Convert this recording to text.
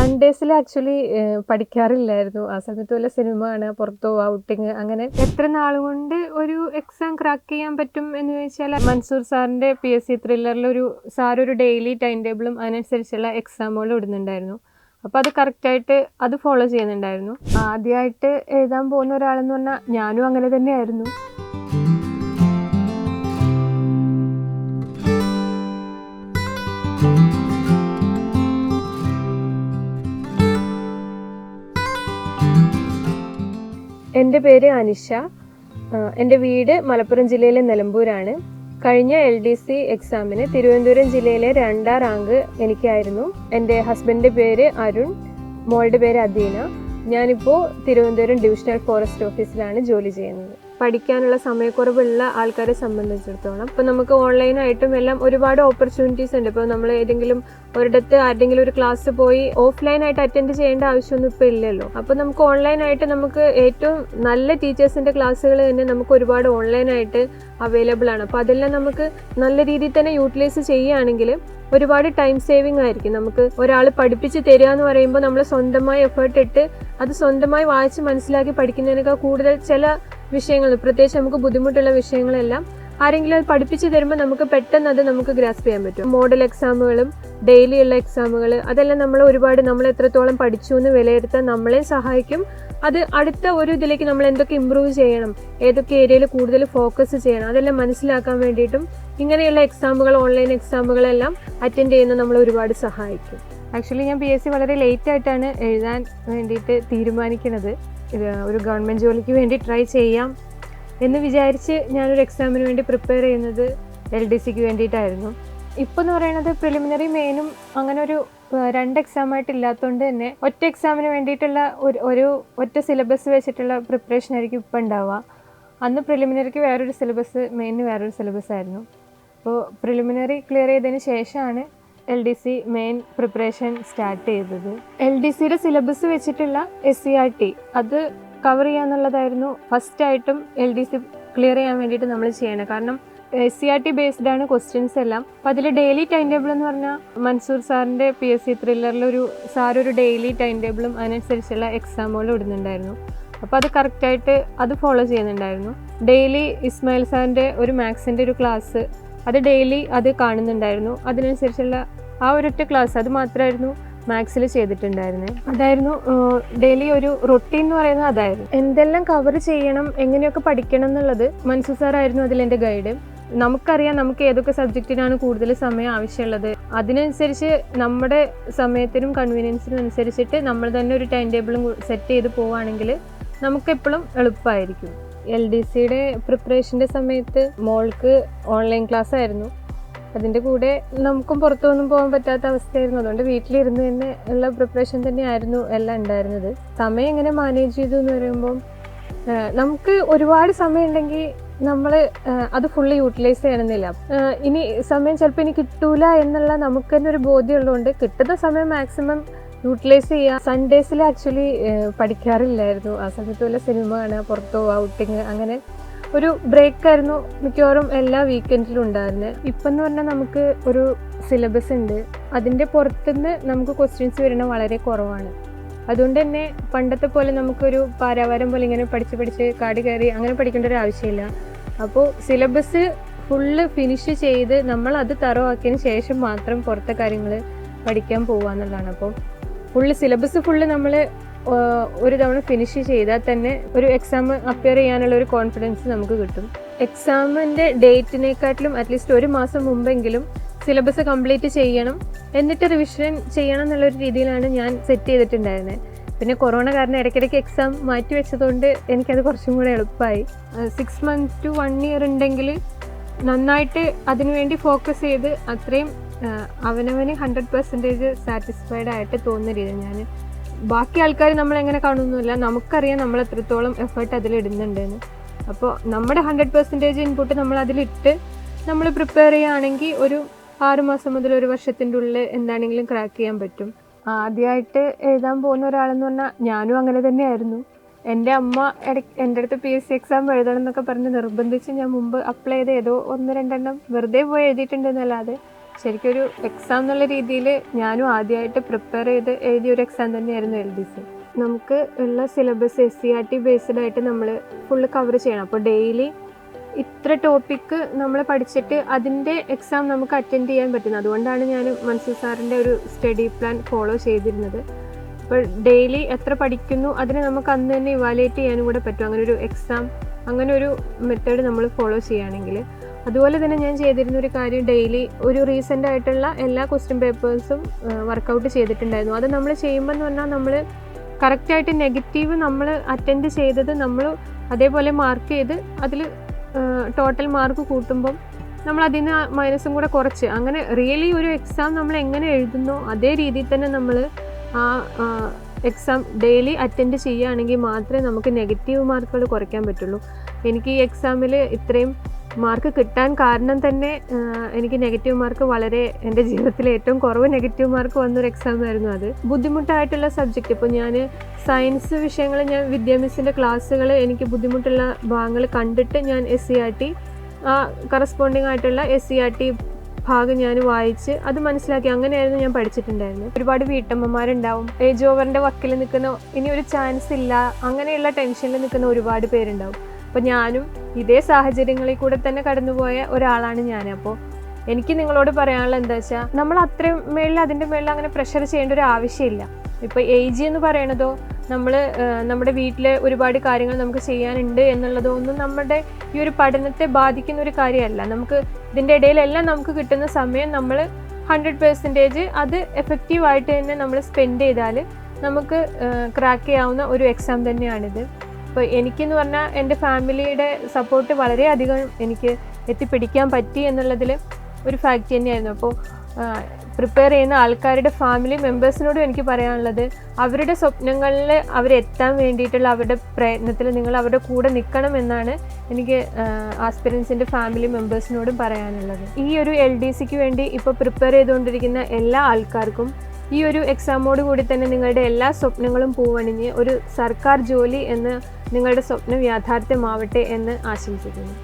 സൺഡേസിൽ actually പഠിക്കാറില്ലായിരുന്നു. ആ സമയത്ത് വല്ല സിനിമ കാണുക, പുറത്ത് പോവുക, ഔട്ടിങ്, അങ്ങനെ എത്ര നാളുകൊണ്ട് ഒരു എക്സാം ക്രാക്ക് ചെയ്യാൻ പറ്റും എന്ന് ചോദിച്ചാൽ മൻസൂർ സാറിൻ്റെ PSC ത്രില്ലറിലൊരു സാറൊരു ഡെയിലി ടൈം ടേബിളും അതിനനുസരിച്ചുള്ള എക്സാമുകളും ഇടുന്നുണ്ടായിരുന്നു. അപ്പോൾ അത് കറക്റ്റായിട്ട് അത് ഫോളോ ചെയ്യുന്നുണ്ടായിരുന്നു. ആദ്യമായിട്ട് എഴുതാൻ പോകുന്ന ഒരാളെന്ന് പറഞ്ഞാൽ ഞാനും അങ്ങനെ തന്നെയായിരുന്നു. എൻ്റെ പേര് അനിഷ. എൻ്റെ വീട് മലപ്പുറം ജില്ലയിലെ നിലമ്പൂരാണ്. കഴിഞ്ഞ LDC എക്സാമിന് തിരുവനന്തപുരം ജില്ലയിലെ 2ാം റാങ്ക് എനിക്കായിരുന്നു. എൻ്റെ ഹസ്ബൻഡിൻ്റെ പേര് അരുൺ, മോളുടെ പേര് അദീന. ഞാനിപ്പോൾ തിരുവനന്തപുരം ഡിവിഷണൽ ഫോറസ്റ്റ് ഓഫീസിലാണ് ജോലി ചെയ്യുന്നത്. പഠിക്കാനുള്ള സമയക്കുറവുള്ള ആൾക്കാരെ സംബന്ധിച്ചിടത്തോളം ഇപ്പോൾ നമുക്ക് ഓൺലൈനായിട്ടും എല്ലാം ഒരുപാട് ഓപ്പർച്യൂണിറ്റീസ് ഉണ്ട്. ഇപ്പോൾ നമ്മൾ ഏതെങ്കിലും ഒരിടത്ത് ആരുടെങ്കിലും ഒരു ക്ലാസ് പോയി ഓഫ്ലൈനായിട്ട് അറ്റൻഡ് ചെയ്യേണ്ട ആവശ്യമൊന്നും ഇപ്പോൾ ഇല്ലല്ലോ. അപ്പോൾ നമുക്ക് ഓൺലൈനായിട്ട് നമുക്ക് ഏറ്റവും നല്ല ടീച്ചേഴ്സിൻ്റെ ക്ലാസ്സുകൾ തന്നെ നമുക്ക് ഒരുപാട് ഓൺലൈനായിട്ട് അവൈലബിൾ ആണ്. അപ്പോൾ അതെല്ലാം നമുക്ക് നല്ല രീതിയിൽ തന്നെ യൂട്ടിലൈസ് ചെയ്യുകയാണെങ്കിൽ ഒരുപാട് ടൈം സേവിങ് ആയിരിക്കും. നമുക്ക് ഒരാൾ പഠിപ്പിച്ച് തരിക എന്ന് പറയുമ്പോൾ നമ്മൾ സ്വന്തമായി എഫേർട്ട് ഇട്ട് അത് സ്വന്തമായി വായിച്ച് മനസ്സിലാക്കി പഠിക്കുന്നതിനേക്കാൾ കൂടുതൽ ചില വിഷയങ്ങൾ, പ്രത്യേകിച്ച് നമുക്ക് ബുദ്ധിമുട്ടുള്ള വിഷയങ്ങളെല്ലാം ആരെങ്കിലും അത് പഠിപ്പിച്ച് തരുമ്പോൾ നമുക്ക് പെട്ടെന്ന് അത് നമുക്ക് ഗ്രാസ്പ് ചെയ്യാൻ പറ്റും. മോഡൽ എക്സാമുകളും ഡെയിലി ഉള്ള എക്സാമുകൾ അതെല്ലാം നമ്മൾ എത്രത്തോളം പഠിച്ചു എന്ന് വിലയിരുത്താൻ നമ്മളെ സഹായിക്കും. അത് അടുത്ത ഒരു ഇതിലേക്ക് നമ്മൾ എന്തൊക്കെ ഇമ്പ്രൂവ് ചെയ്യണം, ഏതൊക്കെ ഏരിയയിൽ കൂടുതൽ ഫോക്കസ് ചെയ്യണം, അതെല്ലാം മനസ്സിലാക്കാൻ വേണ്ടിയിട്ടും ഇങ്ങനെയുള്ള എക്സാമുകൾ, ഓൺലൈൻ എക്സാമുകളെല്ലാം അറ്റൻഡ് ചെയ്യുന്ന നമ്മൾ ഒരുപാട് സഹായിക്കും. ആക്ച്വലി ഞാൻ PSC വളരെ ലേറ്റ് ആയിട്ടാണ് എഴുതാൻ വേണ്ടിയിട്ട് തീരുമാനിക്കുന്നത്. ഒരു ഗവൺമെൻറ് ജോലിക്ക് വേണ്ടി ട്രൈ ചെയ്യാം എന്ന് വിചാരിച്ച് ഞാനൊരു എക്സാമിന് വേണ്ടി പ്രിപ്പയർ ചെയ്യുന്നത് LDCക്ക് വേണ്ടിയിട്ടായിരുന്നു. ഇപ്പോൾ എന്ന് പറയുന്നത് പ്രിലിമിനറി മെയിനും അങ്ങനെ ഒരു 2 എക്സാമായിട്ട് ഇല്ലാത്തതുകൊണ്ട് തന്നെ ഒറ്റ എക്സാമിന് വേണ്ടിയിട്ടുള്ള ഒരു ഒറ്റ സിലബസ് വെച്ചിട്ടുള്ള പ്രിപ്പറേഷൻ ആയിരിക്കും ഇപ്പോൾ ഉണ്ടാവുക. അന്ന് പ്രിലിമിനറിക്ക് വേറൊരു സിലബസ്, മെയിന് വേറൊരു സിലബസ് ആയിരുന്നു. അപ്പോൾ പ്രിലിമിനറി ക്ലിയർ ചെയ്തതിന് ശേഷമാണ് LDC മെയിൻ പ്രിപ്പറേഷൻ സ്റ്റാർട്ട് ചെയ്തത്. LDCയുടെ സിലബസ് വെച്ചിട്ടുള്ള SCRT അത് കവർ ചെയ്യാന്നുള്ളതായിരുന്നു ഫസ്റ്റായിട്ടും LDC ക്ലിയർ ചെയ്യാൻ വേണ്ടിയിട്ട് നമ്മൾ ചെയ്യണം. കാരണം SCRT ബേസ്ഡ് ആണ് ക്വസ്റ്റ്യൻസ് എല്ലാം. അപ്പോൾ അതിൽ ഡെയിലി ടൈം ടേബിൾ എന്ന് പറഞ്ഞാൽ മൻസൂർ സാറിൻ്റെ PSC ത്രില്ലറിലൊരു സാറൊരു ഡെയിലി ടൈം ടേബിളും അതിനനുസരിച്ചുള്ള എക്സാമുകളും ഇടുന്നുണ്ടായിരുന്നു. അപ്പോൾ അത് കറക്റ്റായിട്ട് അത് ഫോളോ ചെയ്യുന്നുണ്ടായിരുന്നു. ഡെയിലി ഇസ്മായിൽ സാറിൻ്റെ ഒരു മാത്സിൻ്റെ ഒരു ക്ലാസ് അത് ഡെയിലി അത് കാണുന്നുണ്ടായിരുന്നു. അതിനനുസരിച്ചുള്ള ആ ഒരൊറ്റ ക്ലാസ് അത് മാത്രമായിരുന്നു മാത്സിൽ ചെയ്തിട്ടുണ്ടായിരുന്നത്. അതായിരുന്നു ഡെയിലി ഒരു റൊട്ടീൻ എന്ന് പറയുന്നത്. അതായിരുന്നു എന്തെല്ലാം കവർ ചെയ്യണം, എങ്ങനെയൊക്കെ പഠിക്കണം എന്നുള്ളത് മൻസൂർ സാറായിരുന്നു അതിലെൻ്റെ ഗൈഡ്. നമുക്കറിയാം നമുക്ക് ഏതൊക്കെ സബ്ജക്റ്റിനാണ് കൂടുതൽ സമയം ആവശ്യമുള്ളത്. അതിനനുസരിച്ച് നമ്മുടെ സമയത്തിനും കൺവീനിയൻസിനും അനുസരിച്ചിട്ട് നമ്മൾ തന്നെ ഒരു ടൈം ടേബിളും സെറ്റ് ചെയ്ത് പോവുകയാണെങ്കിൽ നമുക്കെപ്പോഴും എളുപ്പമായിരിക്കും. LDCയുടെ പ്രിപ്പറേഷൻ്റെ സമയത്ത് മോൾക്ക് ഓൺലൈൻ ക്ലാസ് ആയിരുന്നു. അതിൻ്റെ കൂടെ നമുക്കും പുറത്തൊന്നും പോകാൻ പറ്റാത്ത അവസ്ഥയായിരുന്നു. അതുകൊണ്ട് വീട്ടിലിരുന്ന് തന്നെ ഉള്ള പ്രിപ്പറേഷൻ തന്നെയായിരുന്നു എല്ലാം ഉണ്ടായിരുന്നത്. സമയം എങ്ങനെ മാനേജ് ചെയ്തു എന്ന് പറയുമ്പം നമുക്ക് ഒരുപാട് സമയം ഉണ്ടെങ്കിൽ നമ്മൾ അത് ഫുള്ള് യൂട്ടിലൈസ് ചെയ്യണമെന്നില്ല. ഇനി സമയം ചിലപ്പോൾ ഇനി കിട്ടൂല എന്നുള്ള നമുക്ക് തന്നെ ഒരു ബോധ്യമുള്ളതുകൊണ്ട് കിട്ടുന്ന സമയം മാക്സിമം യൂട്ടിലൈസ് ചെയ്യുക. സൺഡേസിൽ ആക്ച്വലി പഠിക്കാറില്ലായിരുന്നു. ആ സമയത്ത് വല്ല സിനിമ കാണുക, പുറത്ത് പോവുക, ഔട്ടിങ്, അങ്ങനെ ഒരു ബ്രേക്കായിരുന്നു മിക്കവാറും എല്ലാ വീക്കെൻഡിലും ഉണ്ടായിരുന്നത്. ഇപ്പം എന്ന് പറഞ്ഞാൽ നമുക്ക് ഒരു സിലബസ് ഉണ്ട്. അതിൻ്റെ പുറത്തുനിന്ന് നമുക്ക് ക്വസ്റ്റ്യൻസ് വരുന്നത് വളരെ കുറവാണ്. അതുകൊണ്ട് തന്നെ പണ്ടത്തെ പോലെ നമുക്കൊരു പാരാവാരം പോലെ ഇങ്ങനെ പഠിച്ച് കാട് കയറി അങ്ങനെ പഠിക്കേണ്ട ഒരു ആവശ്യമില്ല. അപ്പോൾ സിലബസ് ഫുള്ള് ഫിനിഷ് ചെയ്ത് നമ്മൾ അത് തറവാക്കിയതിന് ശേഷം മാത്രം പുറത്തെ കാര്യങ്ങൾ പഠിക്കാൻ പോകുക എന്നുള്ളതാണ്. അപ്പോൾ സിലബസ് ഫുള്ള് നമ്മൾ ഒരു തവണ ഫിനിഷ് ചെയ്താൽ തന്നെ ഒരു എക്സാം അപ്പിയർ ചെയ്യാനുള്ള ഒരു കോൺഫിഡൻസ് നമുക്ക് കിട്ടും. എക്സാമിൻ്റെ ഡേറ്റിനെക്കാട്ടിലും അറ്റ്ലീസ്റ്റ് 1 മാസം മുമ്പെങ്കിലും സിലബസ് കംപ്ലീറ്റ് ചെയ്യണം, എന്നിട്ട് റിവിഷൻ ചെയ്യണം എന്നുള്ളൊരു രീതിയിലാണ് ഞാൻ സെറ്റ് ചെയ്തിട്ടുണ്ടായിരുന്നത്. പിന്നെ കൊറോണ കാരണം ഇടയ്ക്കിടയ്ക്ക് എക്സാം മാറ്റി വെച്ചതുകൊണ്ട് എനിക്കത് കുറച്ചും കൂടെ എളുപ്പമായി. 6 months to 1 year ഉണ്ടെങ്കിൽ നന്നായിട്ട് അതിനുവേണ്ടി ഫോക്കസ് ചെയ്ത് അത്രയും അവനവന് 100% സാറ്റിസ്ഫൈഡ് ആയിട്ട് തോന്നുന്ന രീതിയിൽ ഞാൻ ബാക്കി ആൾക്കാർ നമ്മളെങ്ങനെ കാണുന്നില്ല, നമുക്കറിയാം നമ്മൾ എത്രത്തോളം എഫേർട്ട് അതിലിടുന്നുണ്ടെന്ന്. അപ്പോൾ നമ്മുടെ 100% ഇൻപുട്ട് നമ്മൾ അതിലിട്ട് നമ്മൾ പ്രിപ്പയർ ചെയ്യുകയാണെങ്കിൽ ഒരു 6 മാസം മുതൽ 1 വർഷത്തിൻ്റെ ഉള്ളിൽ എന്താണെങ്കിലും ക്രാക്ക് ചെയ്യാൻ പറ്റും. ആദ്യമായിട്ട് എഴുതാൻ പോകുന്ന ഒരാളെന്ന് പറഞ്ഞാൽ ഞാനും അങ്ങനെ തന്നെയായിരുന്നു. എൻ്റെ അമ്മ എൻ്റെ അടുത്ത് PSC എക്സാം എഴുതണം എന്നൊക്കെ പറഞ്ഞ് നിർബന്ധിച്ച് ഞാൻ മുമ്പ് അപ്ലൈ ചെയ്ത് ഏതോ 1-2 എണ്ണം വെറുതെ പോയി എഴുതിയിട്ടുണ്ടെന്നല്ലാതെ ശരിക്കും ഒരു എക്സാം എന്നുള്ള രീതിയിൽ ഞാനും ആദ്യമായിട്ട് പ്രിപ്പയർ ചെയ്ത് എഴുതിയൊരു എക്സാം തന്നെയായിരുന്നു LDC. നമുക്ക് ഉള്ള സിലബസ് SCERT ബേസ്ഡ് ആയിട്ട് നമ്മൾ ഫുള്ള് കവർ ചെയ്യണം. അപ്പോൾ ഡെയിലി ഇത്ര ടോപ്പിക്ക് നമ്മൾ പഠിച്ചിട്ട് അതിൻ്റെ എക്സാം നമുക്ക് അറ്റൻഡ് ചെയ്യാൻ പറ്റുന്നത്. അതുകൊണ്ടാണ് ഞാൻ മൻസൂർ സാറിൻ്റെ ഒരു സ്റ്റഡി പ്ലാൻ ഫോളോ ചെയ്തിരുന്നത്. അപ്പോൾ ഡെയിലി എത്ര പഠിക്കുന്നു അതിനെ നമുക്ക് അന്ന് തന്നെ ഇവാലുവേറ്റ് ചെയ്യാനും കൂടെ പറ്റും, അങ്ങനെ ഒരു എക്സാം, അങ്ങനെ ഒരു മെത്തേഡ് നമ്മൾ ഫോളോ ചെയ്യുകയാണെങ്കിൽ. അതുപോലെ തന്നെ ഞാൻ ചെയ്തിരുന്ന ഒരു കാര്യം, ഡെയിലി ഒരു റീസെൻ്റ് ആയിട്ടുള്ള എല്ലാ ക്വസ്റ്റ്യൻ പേപ്പേഴ്സും വർക്കൗട്ട് ചെയ്തിട്ടുണ്ടായിരുന്നു. അത് നമ്മൾ ചെയ്യുമ്പോൾ എന്ന് പറഞ്ഞാൽ നമ്മൾ കറക്റ്റായിട്ട് നെഗറ്റീവ് നമ്മൾ അറ്റൻഡ് ചെയ്തത് നമ്മൾ അതേപോലെ മാർക്ക് ചെയ്ത് അതിൽ ടോട്ടൽ മാർക്ക് കൂട്ടുമ്പം നമ്മൾ അതിന് മൈനസും കൂടെ കുറച്ച്, അങ്ങനെ റിയലി ഒരു എക്സാം നമ്മൾ എങ്ങനെ എഴുതുന്നോ അതേ രീതിയിൽ തന്നെ നമ്മൾ ആ എക്സാം ഡെയിലി അറ്റൻഡ് ചെയ്യുകയാണെങ്കിൽ മാത്രമേ നമുക്ക് നെഗറ്റീവ് മാർക്കുകൾ കുറയ്ക്കാൻ പറ്റുള്ളൂ. എനിക്ക് ഈ എക്സാമിൽ ഇത്രയും മാർക്ക് കിട്ടാൻ കാരണം തന്നെ എനിക്ക് നെഗറ്റീവ് മാർക്ക് വളരെ, എൻ്റെ ജീവിതത്തിലെ ഏറ്റവും കുറവ് നെഗറ്റീവ് മാർക്ക് വന്നൊരു എക്സാമായിരുന്നു അത്. ബുദ്ധിമുട്ടായിട്ടുള്ള സബ്ജക്റ്റ്, ഇപ്പോൾ ഞാൻ സയൻസ് വിഷയങ്ങൾ, ഞാൻ വിദ്യാഭ്യാസത്തിൻ്റെ ക്ലാസ്സുകൾ എനിക്ക് ബുദ്ധിമുട്ടുള്ള ഭാഗങ്ങൾ കണ്ടിട്ട് ഞാൻ SCERT കറസ്പോണ്ടിങ് ആയിട്ടുള്ള SCERT ഭാഗം ഞാൻ വായിച്ച് അത് മനസ്സിലാക്കി, അങ്ങനെയായിരുന്നു ഞാൻ പഠിച്ചിട്ടുണ്ടായിരുന്നത്. ഒരുപാട് വീട്ടമ്മമാരുണ്ടാവും, ഏജ് ഓവറിൻ്റെ വക്കിൽ നിൽക്കുന്ന, ഇനി ഒരു ചാൻസ് ഇല്ല, അങ്ങനെയുള്ള ടെൻഷനിൽ നിൽക്കുന്ന ഒരുപാട് പേരുണ്ടാവും. അപ്പോൾ ഞാനും ഇതേ സാഹചര്യങ്ങളിൽ കൂടെ തന്നെ കടന്നുപോയ ഒരാളാണ് ഞാൻ. അപ്പോൾ എനിക്ക് നിങ്ങളോട് പറയാനുള്ളത് എന്താ വെച്ചാൽ, നമ്മൾ അത്രയും അതിൻ്റെ മേളിൽ അങ്ങനെ പ്രഷർ ചെയ്യേണ്ട ഒരു ആവശ്യമില്ല. ഇപ്പോൾ AG എന്ന് പറയണതോ നമ്മുടെ വീട്ടിലെ ഒരുപാട് കാര്യങ്ങൾ നമുക്ക് ചെയ്യാനുണ്ട് എന്നുള്ളതോ ഒന്നും നമ്മുടെ ഈ ഒരു പഠനത്തെ ബാധിക്കുന്ന ഒരു കാര്യമല്ല. നമുക്ക് ഇതിൻ്റെ ഇടയിലെല്ലാം നമുക്ക് കിട്ടുന്ന സമയം നമ്മൾ 100% അത് എഫക്റ്റീവായിട്ട് തന്നെ നമ്മൾ സ്പെൻഡ് ചെയ്താൽ നമുക്ക് ക്രാക്ക് ചെയ്യാവുന്ന ഒരു എക്സാം തന്നെയാണിത്. അപ്പോൾ എനിക്കെന്ന് പറഞ്ഞാൽ എൻ്റെ ഫാമിലിയുടെ സപ്പോർട്ട് വളരെയധികം എനിക്ക് എത്തിപ്പിടിക്കാൻ പറ്റി എന്നുള്ളതിൽ ഒരു ഫാക്റ്റ് തന്നെയായിരുന്നു. അപ്പോൾ പ്രിപ്പയർ ചെയ്യുന്ന ആൾക്കാരുടെ ഫാമിലി മെമ്പേഴ്സിനോടും എനിക്ക് പറയാനുള്ളത്, അവരുടെ സ്വപ്നങ്ങളിൽ അവരെത്താൻ വേണ്ടിയിട്ടുള്ള അവരുടെ പ്രയത്നത്തിൽ നിങ്ങൾ അവരുടെ കൂടെ നിൽക്കണം എന്നാണ് എനിക്ക് ആസ്പിരൻസിൻ്റെ ഫാമിലി മെമ്പേഴ്സിനോടും പറയാനുള്ളത്. ഈ ഒരു LDCക്ക് വേണ്ടി ഇപ്പോൾ പ്രിപ്പയർ ചെയ്തുകൊണ്ടിരിക്കുന്ന എല്ലാ ആൾക്കാർക്കും ഈ ഒരു എക്സാമോട് കൂടി തന്നെ നിങ്ങളുടെ എല്ലാ സ്വപ്നങ്ങളും പൂവണിഞ്ഞ് ഒരു സർക്കാർ ജോലി എന്ന നിങ്ങളുടെ സ്വപ്നം യാഥാർത്ഥ്യമാവട്ടെ എന്ന് ആശംസിക്കുന്നു.